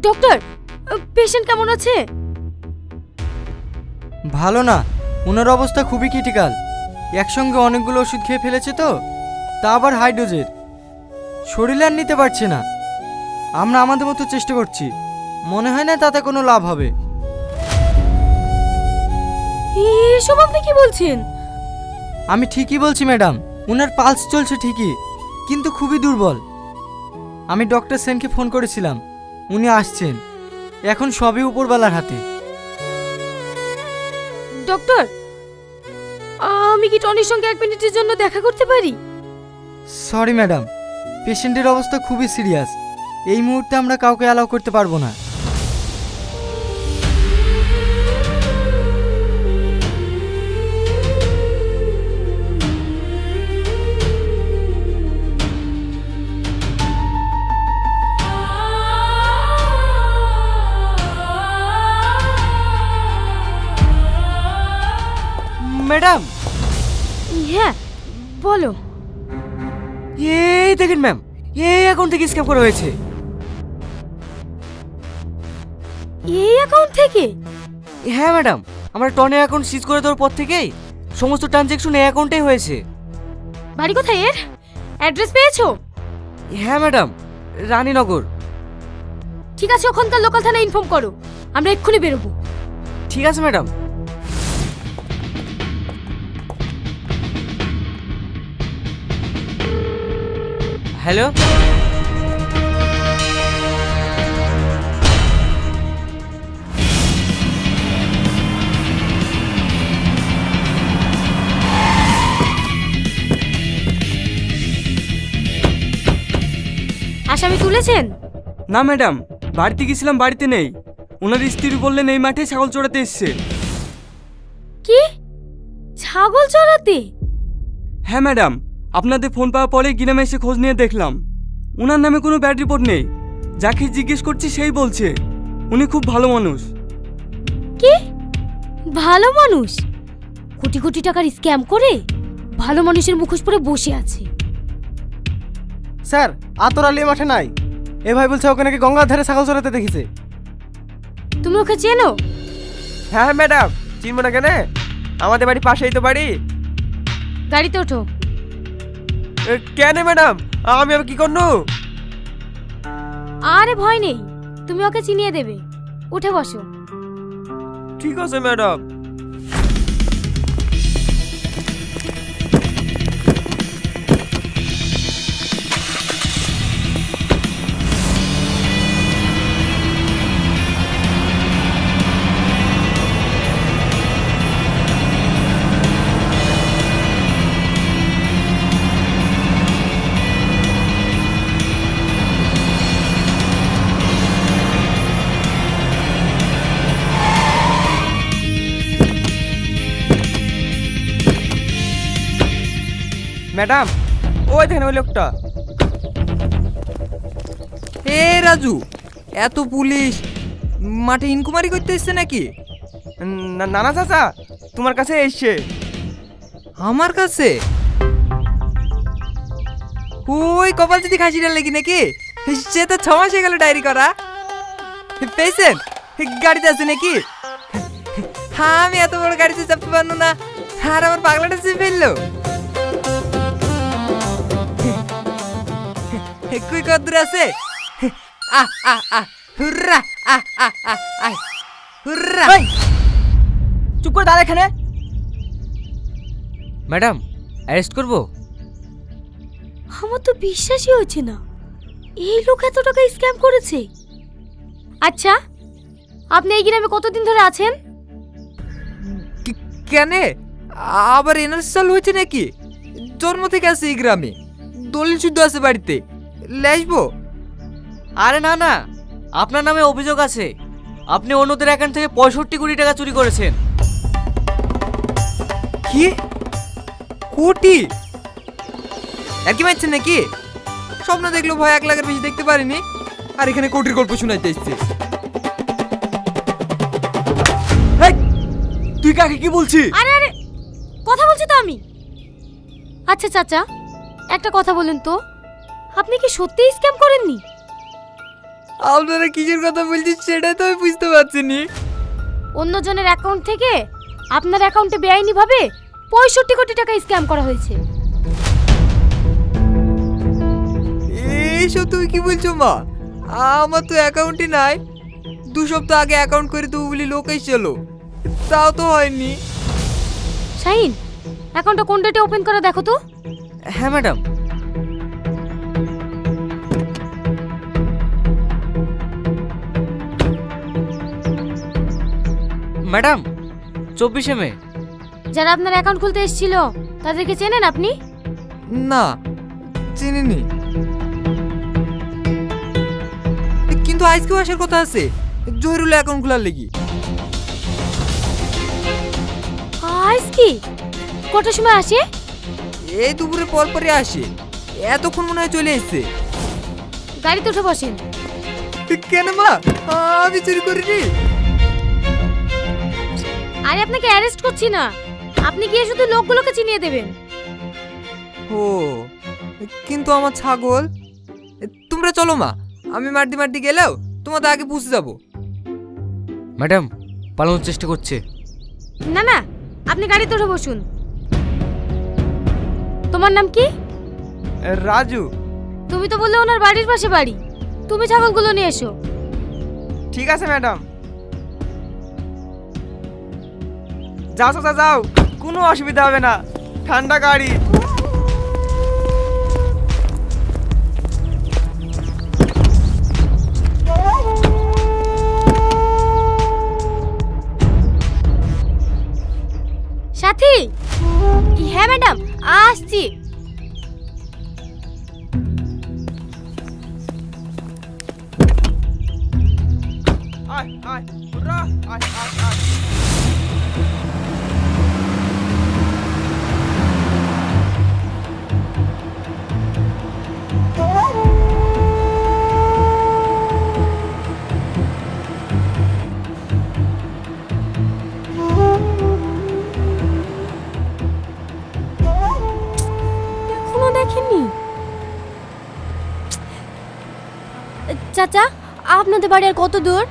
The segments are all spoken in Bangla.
ডক্টর, পেশেন্ট কেমন আছে? ভালো না, ওনার অবস্থা খুবই ক্রিটিক্যাল। একসঙ্গে অনেকগুলো ওষুধ খেয়ে ফেলেছে তো, তা আবার হাই ডোজের। শরীরে আর নিতে পারছে না। আমরা আমাদের মতো চেষ্টা করছি, মনে হয় না তাতে কোনো লাভ হবে। এসব আপনি কি বলছেন? আমি ঠিকই বলছি ম্যাডাম, ওনার পালস চলছে ঠিকই, কিন্তু খুবই দুর্বল। আমি ডক্টর সেনকে ফোন করেছিলাম, উনি আসছেন। এখন সবই উপরওয়ালার হাতে। ডক্টর, আমি কি টনির সঙ্গে 1 মিনিটের জন্য দেখা করতে পারি? সরি ম্যাডাম, পেশেন্টের অবস্থা খুবই সিরিয়াস। এই মুহূর্তে আমরা কাউকে অ্যালাউ করতে পারবো না। ম্যাডাম, হ্যাঁ বলো। এই দেখেন ম্যাম, এই অ্যাকাউন্ট থেকে স্ক্যাম করা হয়েছে। এই অ্যাকাউন্ট থেকে? হ্যাঁ ম্যাডাম, আমরা টনের অ্যাকাউন্ট সিজ করে দেওয়ার পর থেকেই সমস্ত ট্রানজ্যাকশন এই অ্যাকাউন্টেই হয়েছে। বাড়ি কোথায় এর? অ্যাড্রেস পেয়েছো? হ্যাঁ ম্যাডাম, রানীনগর। ঠিক আছে, ওখানকার লোকাল থানায় ইনফর্ম করো, আমরা এক্ষুনি বেরোবো। ঠিক আছে ম্যাডাম। হ্যালো, আসামি তুলেছেন? না ম্যাডাম, বাড়িতে গেছিলাম, বাড়িতে নেই। ওনার স্ত্রী বললেন এই মাঠে ছাগল চড়াতে এসছে। কি? ছাগল চড়াতে? হ্যাঁ ম্যাডাম, আপনাদের ফোন পাওয়ার পরে গ্রামে এসে খোঁজ নিয়ে দেখলাম ওনার নামে কোনো ব্যাড রিপোর্ট নেই। যাকে জিজ্ঞেস করছি সেই বলছে উনি খুব ভালো মানুষ। কি ভালো মানুষ? কোটি কোটি টাকার স্ক্যাম করে ভালো মানুষের মুখোশ পরে বসে আছে। স্যার, আতর আলী মাঠে নাই। এ ভাই বলছে ওকে নাকি গঙ্গার ধারে ছাগল চড়াতে দেখেছে। তুমি ওকে চেনো? হ্যাঁ ম্যাডাম, চিনবো না কেন? আমাদের বাড়ি পাশেই তো বাড়ি। গাড়িতে ওঠো। কেন ম্যাডাম, আমি আবার কি করবো? আরে ভয় নেই, তুমি ওকে চিনিয়ে দেবে। উঠে বসো। ঠিক আছে ম্যাডাম। ম্যাডাম, ওই দেখেন ওই লোকটা। এ রাজু, এত পুলিশ মাঠে ইনকুয়ারি করতে এসছে নাকি? নানা চাচা তোমার কাছে এসছে। আমার কাছে? ওই কপাল যদি খাসিটা লেগে নাকি? সে তো 6 মাস হয়ে গেল ডায়েরি করা। পেয়েছেন? গাড়িতে আছে নাকি? হ্যাঁ, আমি এত বড় গাড়িতে চাপতে পারবো না, আর আমার পাগলাটা চেপে ফেললো। কুই কদ্দুর আছে? আহ আহ আহ হুররা, আহ আহ আহ আহ হুররা। চুপ করে দাঁড়া এখানে। ম্যাডাম, অ্যারেস্ট করবো? আমার তো বিশ্বাসই হচ্ছে না এই লোক এত টাকা স্ক্যাম করেছে। আচ্ছা, আপনি এই গ্রামে কতদিন ধরে আছেন? কেন আবার এনআরসি চালু হয়েছে নাকি? জন্ম থেকে আছে এই গ্রামে, দলিল শুদ্ধ আছে বাড়িতে, লেসবো। আরে না না, আপনার নামে অভিযোগ আছে। আপনি অন্যদের অ্যাকাউন্ট থেকে 65 কোটি টাকা চুরি করেছেন। কি কোটি? আর কি মারছেন নাকি? স্বপ্ন দেখলো ভয় 1 লাখের বেশি দেখতে পারিনি, আর এখানে কোটির গল্প শোনাইতে এসছে। তুই কাকে কি বলছিস? আরে আরে, কথা বলছি তো আমি। আচ্ছা চাচা, একটা কথা বলেন তো, আপনি কি সত্যিই স্ক্যাম করেননি? আপনারা কিসের কথা বলছেন সেটাই তো আমি বুঝতে পারছি নি। অন্যজনের অ্যাকাউন্ট থেকে আপনার অ্যাকাউন্টে বেআইনিভাবে 65 কোটি টাকা স্ক্যাম করা হয়েছে। এইসব তুমি কি বলছো মা? আমার তো অ্যাকাউন্টই নাই। 2 সপ্তাহ আগে অ্যাকাউন্ট করে দেবো বলি লোক এসেছিল, তাও তো হয়নি। শাহিন, অ্যাকাউন্টটা কোন ডেটে ওপেন করা দেখো তো। হ্যাঁ ম্যাডাম। ম্যাডাম 24 মে। যারা আপনার অ্যাকাউন্ট খুলতে এসেছিল তাদেরকে চেনেন আপনি? না, চিনিনি। কিন্তু আজকেও আসার কথা আছে জহিরুল অ্যাকাউন্ট খোলার লেগে। আজ কি কটার সময় আসে? এই দুপুরে পর পরই আসে, এতক্ষণ মনে হয় চলে এসছে। গাড়িতে উঠে বসেন। কেন মা, আমি চুরি করিনি। আরে আপনাকে অ্যারেস্ট করছি না, আপনি গিয়ে শুধু লোকগুলোকে চিনিয়ে দেবেন। ও, কিন্তু আমার ছাগল। তোমরা চলো মা, আমি মারদি গেলেও তোমাদের আগে পৌঁছে যাবো। ম্যাডাম পালানোর চেষ্টা করছে। না না, আপনি গাড়িতে উঠে বসুন। তোমার নাম কি? রাজু। তুমি তো বললে ওনার বাড়ির পাশে বাড়ি। তুমি ছাগলগুলো নিয়ে এসো। ঠিক আছে ম্যাডাম, যাও চাচা যাও, কোনো অসুবিধা হবে না, ঠান্ডা গাড়ি। সাথী। হ্যাঁ ম্যাডাম, আসছি। আয় আয় ওরা, আয় আয় আয়। এখনো দেখেননি? চাচা, আপনাদের বাড়ি আর কত দূর?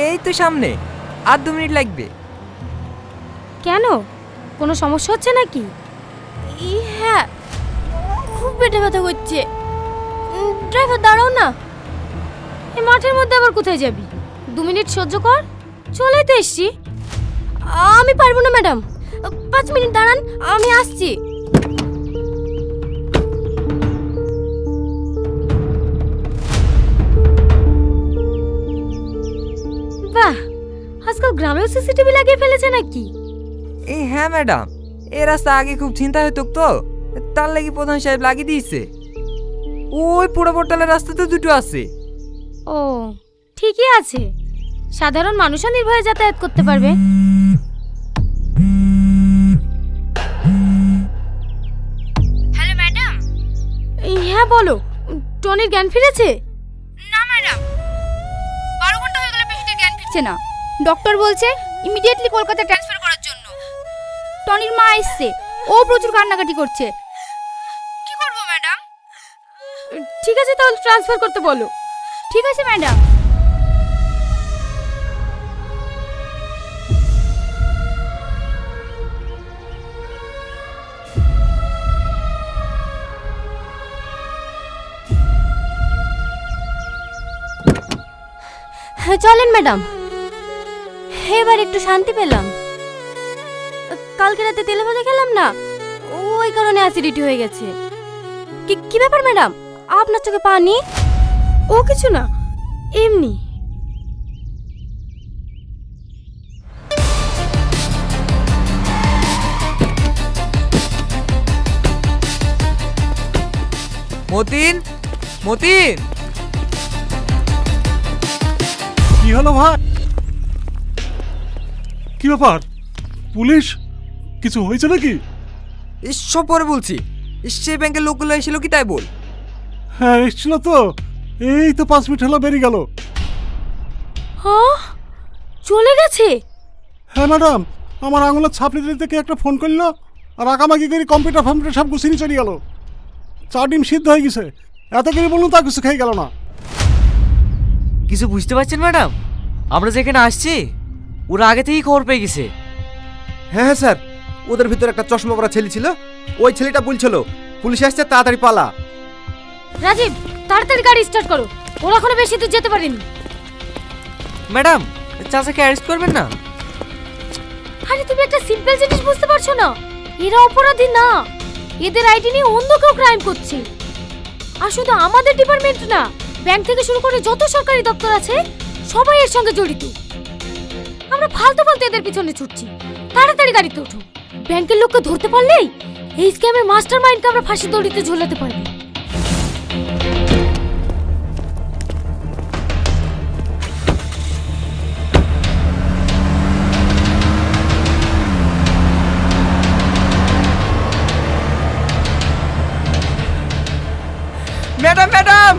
এই তো সামনে, আর 2 মিনিট লাগবে। কেন, কোনো সমস্যা হচ্ছে নাকি? হ্যাঁ, খুব পেটে ব্যথা করছে। ড্রাইভার দাঁড়াও না। এই মাঠের মধ্যে আবার কোথায় যাবি? 2 মিনিট সহ্য কর, চলেই তো এসছি। আমি পারবো না ম্যাডাম, 5 মিনিট দাঁড়ান, আমি আসছি। বাহ, আজকাল গ্রামেও সিসিটিভি লাগিয়ে ফেলেছে নাকি? এই হ্যাঁ ম্যাডাম, এই রাস্তা আগে খুব চিন্তা হতো তো, তার লাগি প্রধান সাহেব লাগিয়ে দিয়েছে। ওই পুরো পোর্টালের রাস্তা তো 2টো আছে। ও, ঠিকই আছে, সাধারণ মানুষও নির্ভয়ে যাতায়াত করতে পারবে। Hello madam. হ্যাঁ বলো, টনির জ্ঞান ফিরেছে? না ম্যাডাম, 12 ঘন্টা হয়ে গেল পেশেন্টের জ্ঞান ফিরছে না। ডক্টর বলছে ইমিডিয়েটলি কলকাতা ট্রান্সফার করার জন্য। টনির মা এসছে, ও প্রচুর কান্নাকাটি করছে। কি করব ম্যাডাম? ঠিক আছে, তাহলে ট্রান্সফার করতে বলো। ঠিক আছে ম্যাডাম। হ্যাঁ চলেন ম্যাডাম, এবার একটু শান্তি পেলাম। কালকে রাতে তেলে ভাজা খেলাম না, ওই কারণে অ্যাসিডিটি হয়ে গেছে। কি ব্যাপার ম্যাডাম, আপনার চোখে পানি? ও কিছু না, এমনি। মতিন, মতিন। কি হলো ভাই? কি ব্যাপার? পুলিশ? কিছু হয়েছে নাকি? সব পরে বলছি। সে ব্যাংকের লোকগুলো এসেছিল কি তাই বল। হ্যাঁ এসছিল তো, এই তো 5 মিনিট হলো বেরিয়ে গেল। হ্যাঁ, চলে গেছে? হ্যাঁ ম্যাডাম, আমার আঙুলের ছাপ নিতে থেকে একটা ফোন করলো, আর আঁকামাকি করে কম্পিউটার সব গুছিয়ে নিয়ে চলে গেল। 4 ডিম সিদ্ধ হয়ে গেছে, এত করে বলুন তা কিছু খেয়ে গেল না। কিছু বুঝতে পারছেন ম্যাডাম? আমরা যেখানে আসছি ওরা আগে থেকেই খবর পেয়ে গেছে। হ্যাঁ হ্যাঁ স্যার, ওদের ভিতরে একটা চশমা পরা ছেলে ছিল, ওই ছেলেটা বলছিল পুলিশ আসছে তাড়াতাড়ি পালা। রাজীব, তাড়াতাড়ি গাড়ি স্টার্ট করো, ওরা এখনো বেশি দূর যেতে পারেনি। ম্যাডাম, চাচাকে অ্যারেস্ট করবেন না? আরে তুমি একটা সিম্পল জিনিস বুঝতে পারছো না? এরা অপরাধী না, এদের আইডি নিয়ে অন্য কেউ ক্রাইম করছে। আর শুধু আমাদের ডিপার্টমেন্ট না, ব্যাংক থেকে শুরু করে যত সরকারি দপ্তর আছে সবাই এর সঙ্গে জড়িত। আমরা ফালতু ফালতু এদের পিছনে ছুটছি। তাড়াতাড়ি গাড়িতে ওঠো, ব্যাংকের লোককে ধরতে পারলেই এই স্ক্যামের মাস্টার মাইন্ডকে আমরা ফাঁসি দড়িতে ঝোলাতে পারবো। ম্যাডাম ম্যাডাম,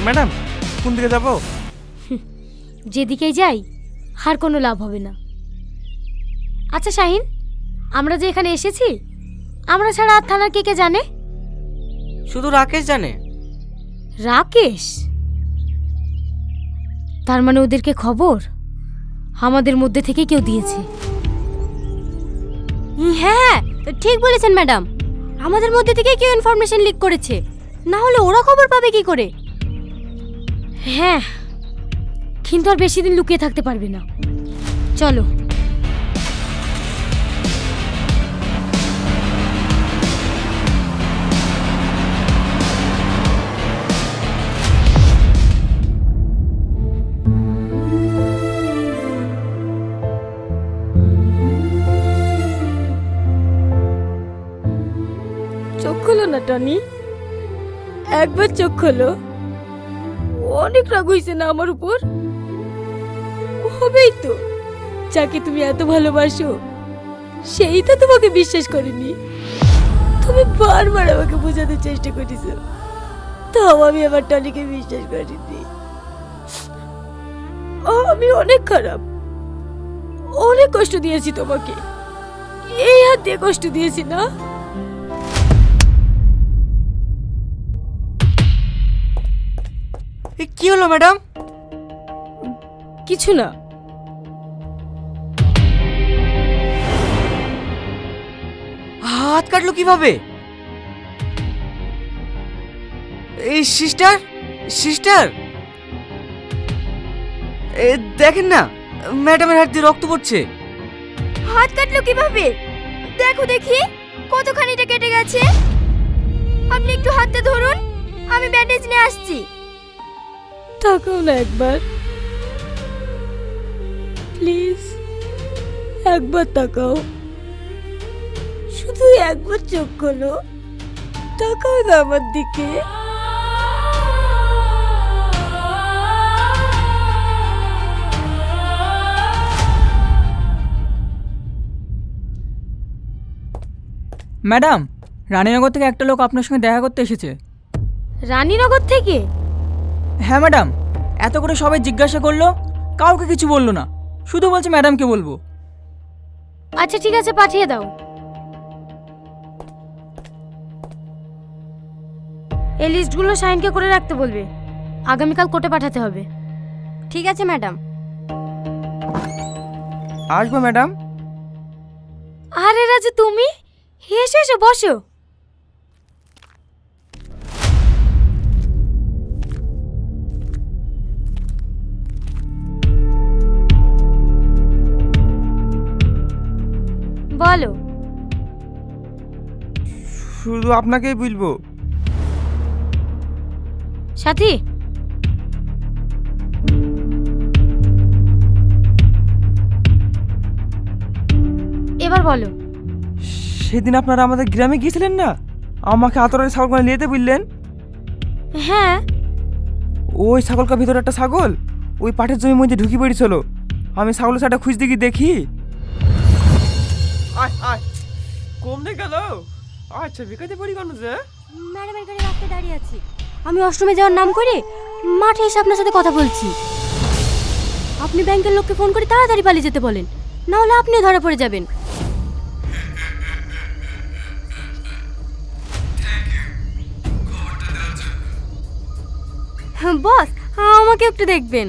ম্যাডাম কোন দিকে যাব? যেদিকেই যাই আর কোনো লাভ হবে না। আচ্ছা শাহিন, আমরা যে এখানে এসেছি, আমরা ছাড়া আর থানার কে কে জানে? শুধু রাকেশ জানে। রাকেশ? তার মানে ওদেরকে খবর আমাদের মধ্যে থেকে কেউ দিয়েছে। হ্যাঁ, ঠিক বলেছেন ম্যাডাম, আমাদের মধ্যে থেকে কেউ ইনফরমেশন লিক করেছে, না হলে ওরা খবর পাবে কি করে? হ্যাঁ, কিন্তু আর বেশি দিন লুকিয়ে থাকতে পারবে না। চলো। চোখ খোলো না টনি, একবার চোখ খোলো। অনেক রাগ হয়েছে না আমার উপর? হবেই তো, যাকে তুমি এত ভালোবাসো সেই তো তোমাকে বিশ্বাস করেনি। তুমি বারবার আমাকে বোঝাতে চেষ্টা করেছো, তাও আমি আমার টনিকে বিশ্বাস করিনি। আমি অনেক খারাপ, অনেক কষ্ট দিয়েছি তোমাকে, এই হাত দিয়ে কষ্ট দিয়েছি না? কি হলো ম্যাডাম? কিছু না। হাত কাটলো কিভাবে? এই সিস্টার, সিস্টার দেখেন না, ম্যাডামের হাত দিয়ে রক্ত পড়ছে। হাত কাটলো কিভাবে? দেখো দেখি কতখানিটা কেটে গেছে। আপনি একটু হাতটা ধরুন, আমি ব্যান্ডেজ নিয়ে আসছি। তাকাও না একবার, প্লিজ একবার তাকাও, শুধু একবার চোখ খোলো, তাকাও না আমার দিকে। ম্যাডাম, রানীনগর থেকে একটা লোক আপনার সঙ্গে দেখা করতে এসেছে। রানীনগর থেকে? হ্যাঁ ম্যাডাম, এত করে সবাই জিজ্ঞাসা করলো, কাউকে কিছু বললো না, শুধু বলছে ম্যাডামকে বলবো। আচ্ছা ঠিক আছে, পাঠিয়ে দাও। এই লিস্টগুলো সাইনকে করে রাখতে বলবে, আগামীকাল কোর্টে পাঠাতে হবে। ঠিক আছে ম্যাডাম। আসবো ম্যাডাম। আরে রাজু, তুমি এসো এসো, বসো। বলো। শুধু আপনাকেই বলবো। সাথী, এবার বলো। সেদিন আপনারা আমাদের গ্রামে গিয়েছিলেন না, আমাকে আতরের ছাগলগুলো নিয়ে যেতে বললেন। হ্যাঁ, ওই ছাগলটার ভিতরে একটা ছাগল ওই পাটের জমির মধ্যে ঢুকি পড়েছিল। আমি ছাগলের সাটা খুঁজতে গিয়ে দেখি। কমনে গেল? আচ্ছা, বিকাতে পড়ি কেন যে? ম্যাডামের গাড়ি রাস্তায় দাঁড়িয়ে আছি। আমি অষ্টমে যাওয়ার নাম করে মাঠে এসে আপনার সাথে কথা বলছি। আপনি ব্যাংকের লোককে ফোন করে তাড়াতাড়ি পালিয়ে যেতে বলেন, না হলে আপনিও ধরা পড়ে যাবেন। বস, আমাকে একটু দেখবেন।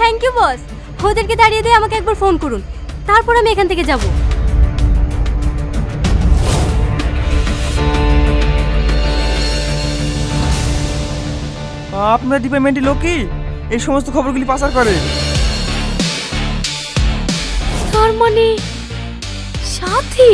Thank you boss. ওদেরকে দাঁড়িয়ে দিয়ে আমাকে একবার ফোন করুন, তারপর আমি এখান থেকে যাব। আপনার ডিপার্টমেন্টের লোকই এই সমস্ত খবরগুলি পাচার করে। তার মানে সাথী?